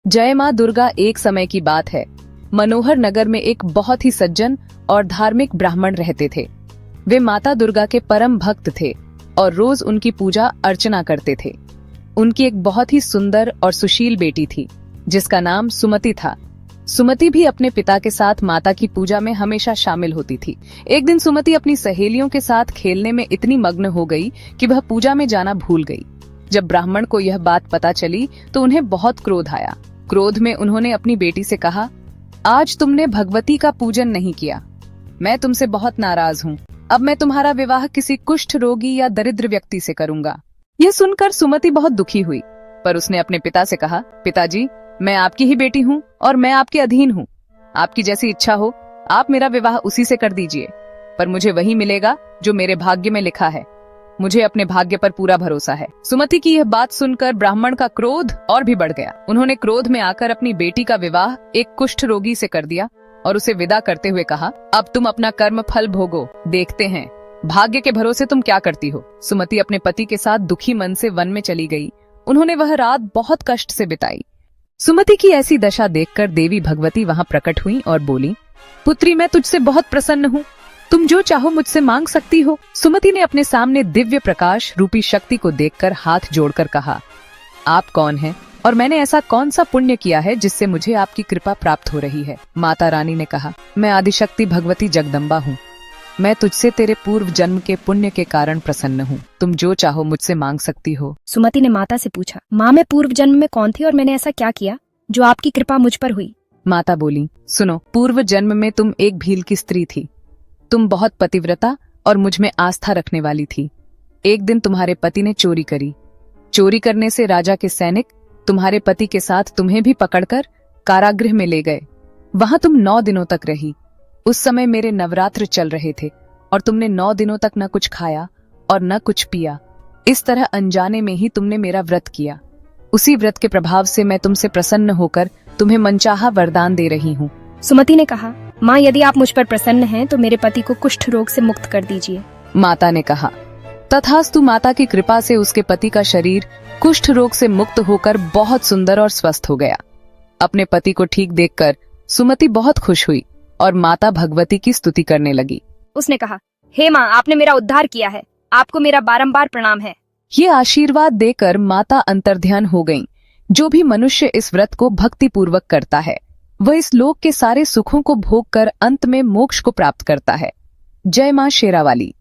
जय माँ दुर्गा। एक समय की बात है, मनोहर नगर में एक बहुत ही सज्जन और धार्मिक ब्राह्मण रहते थे। वे माता दुर्गा के परम भक्त थे और रोज उनकी पूजा अर्चना करते थे। उनकी एक बहुत ही सुंदर और सुशील बेटी थी जिसका नाम सुमति था। सुमति भी अपने पिता के साथ माता की पूजा में हमेशा शामिल होती थी। एक दिन सुमति अपनी सहेलियों के साथ खेलने में इतनी मग्न हो गई कि वह पूजा में जाना भूल गई। जब ब्राह्मण को यह बात पता चली तो उन्हें बहुत क्रोध आया। क्रोध में उन्होंने अपनी बेटी से कहा, आज तुमने भगवती का पूजन नहीं किया, मैं तुमसे बहुत नाराज हूँ। अब मैं तुम्हारा विवाह किसी कुष्ठ रोगी या दरिद्र व्यक्ति से करूंगा। यह सुनकर सुमति बहुत दुखी हुई, पर उसने अपने पिता से कहा, पिताजी, मैं आपकी ही बेटी हूँ और मैं आपके अधीन हूँ। आपकी जैसी इच्छा हो आप मेरा विवाह उसी से कर दीजिए, पर मुझे वही मिलेगा जो मेरे भाग्य में लिखा है। मुझे अपने भाग्य पर पूरा भरोसा है। सुमति की यह बात सुनकर ब्राह्मण का क्रोध और भी बढ़ गया। उन्होंने क्रोध में आकर अपनी बेटी का विवाह एक कुष्ठ रोगी से कर दिया और उसे विदा करते हुए कहा, अब तुम अपना कर्म फल भोगो, देखते हैं भाग्य के भरोसे तुम क्या करती हो। सुमति अपने पति के साथ दुखी मन से वन में चली गई। उन्होंने वह रात बहुत कष्ट से बिताई। सुमति की ऐसी दशा देखकर देवी भगवती वहां प्रकट हुई और बोली, पुत्री, मैं तुझसे बहुत प्रसन्न हूँ, तुम जो चाहो मुझसे मांग सकती हो। सुमति ने अपने सामने दिव्य प्रकाश रूपी शक्ति को देखकर हाथ जोड़कर कहा, आप कौन हैं और मैंने ऐसा कौन सा पुण्य किया है जिससे मुझे आपकी कृपा प्राप्त हो रही है। माता रानी ने कहा, मैं आदिशक्ति भगवती जगदम्बा हूँ। मैं तुझसे तेरे पूर्व जन्म के पुण्य के कारण प्रसन्न हूँ। तुम जो चाहो मुझसे मांग सकती हो। सुमति ने माता से पूछा, माँ, मैं पूर्व जन्म में कौन थी और मैंने ऐसा क्या किया जो आपकी कृपा मुझ पर हुई। माता बोली, सुनो, पूर्व जन्म में तुम एक भील की स्त्री थी। तुम बहुत पतिव्रता और मुझ में आस्था रखने वाली थी। एक दिन तुम्हारे पति ने चोरी करी। चोरी करने से राजा के सैनिक तुम्हारे पति के साथ तुम्हें भी पकड़कर कारागृह में ले गए। वहां तुम 9 दिनों तक रही। उस समय मेरे नवरात्र चल रहे थे और तुमने 9 दिनों तक न कुछ खाया और न कुछ पिया। इस तरह अनजाने में ही तुमने मेरा व्रत किया। उसी व्रत के प्रभाव से मैं तुमसे प्रसन्न होकर तुम्हें मनचाहा वरदान दे रही हूँ। सुमति ने कहा, माँ, यदि आप मुझ पर प्रसन्न हैं तो मेरे पति को कुष्ठ रोग से मुक्त कर दीजिए। माता ने कहा, तथास्तु। माता की कृपा से उसके पति का शरीर कुष्ठ रोग से मुक्त होकर बहुत सुंदर और स्वस्थ हो गया। अपने पति को ठीक देखकर सुमति बहुत खुश हुई और माता भगवती की स्तुति करने लगी। उसने कहा, हे माँ, आपने मेरा उद्धार किया है, आपको मेरा बारंबार प्रणाम है। ये आशीर्वाद देकर माता अंतर्ध्यान हो गईं। जो भी मनुष्य इस व्रत को भक्ति पूर्वक करता है वह इस लोक के सारे सुखों को भोग कर अंत में मोक्ष को प्राप्त करता है। जय माँ शेरावाली।